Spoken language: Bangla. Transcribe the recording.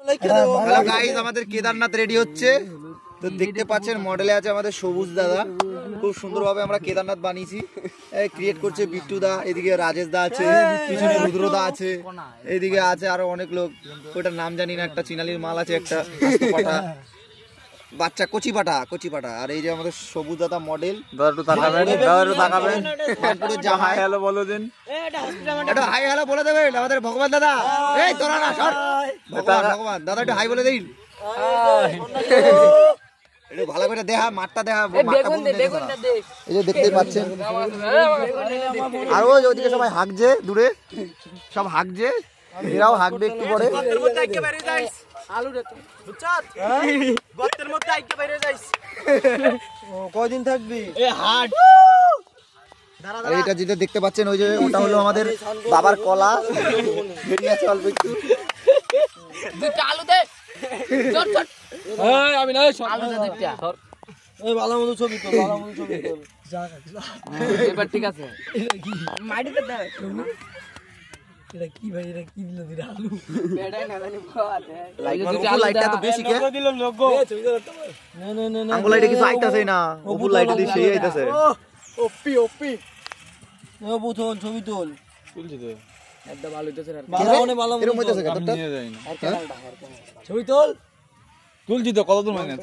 হ্যালো গাইস, আমাদের কেদারনাথ রেডি হচ্ছে। তো দেখতে পাচ্ছেন মডেলে আছে আমাদের সবুজ দাদা। খুব সুন্দরভাবে আমরা কেদারনাথ বানিয়েছি। ক্রিয়েট করছে বিট্টু দা, এদিকে রাজেশ দা আছে, পিছনে রুদ্র দা আছে, এদিকে আছে আরো অনেক লোক। ওটার নাম জানি না, একটা চিনালির মাল আছে, একটা পাটা বাচ্চা কচি পাটা। আর এই যে আমাদের সবুজ দাদা মডেল। দাদা একটু তাকাবেন, হাই হ্যালো বলে দেন, একটু হাই হ্যালো বলে দেবেন আমাদের ভগবান দাদা। এই তোরা না সর, ভগবান দাদা একটু হাই বলে দিন। একটু ভালো করে দেখা, মাঠটা দেখা, এই যে দেখতেই পাচ্ছেন। আর ওই ওইদিকে সবাই হাঁকছে, দূরে সব হাঁকছে, এরাও হাঁকবে একটু পরে। কয়দিন থাকবি? এইটা যেটা দেখতে পাচ্ছেন, ওই যে ওটা হলো আমাদের বাবার কলা, বেরিয়ে আছে অল্প একটু। ঠিক আছে। ছবি তোল, তুলছি তো কত দূর মানে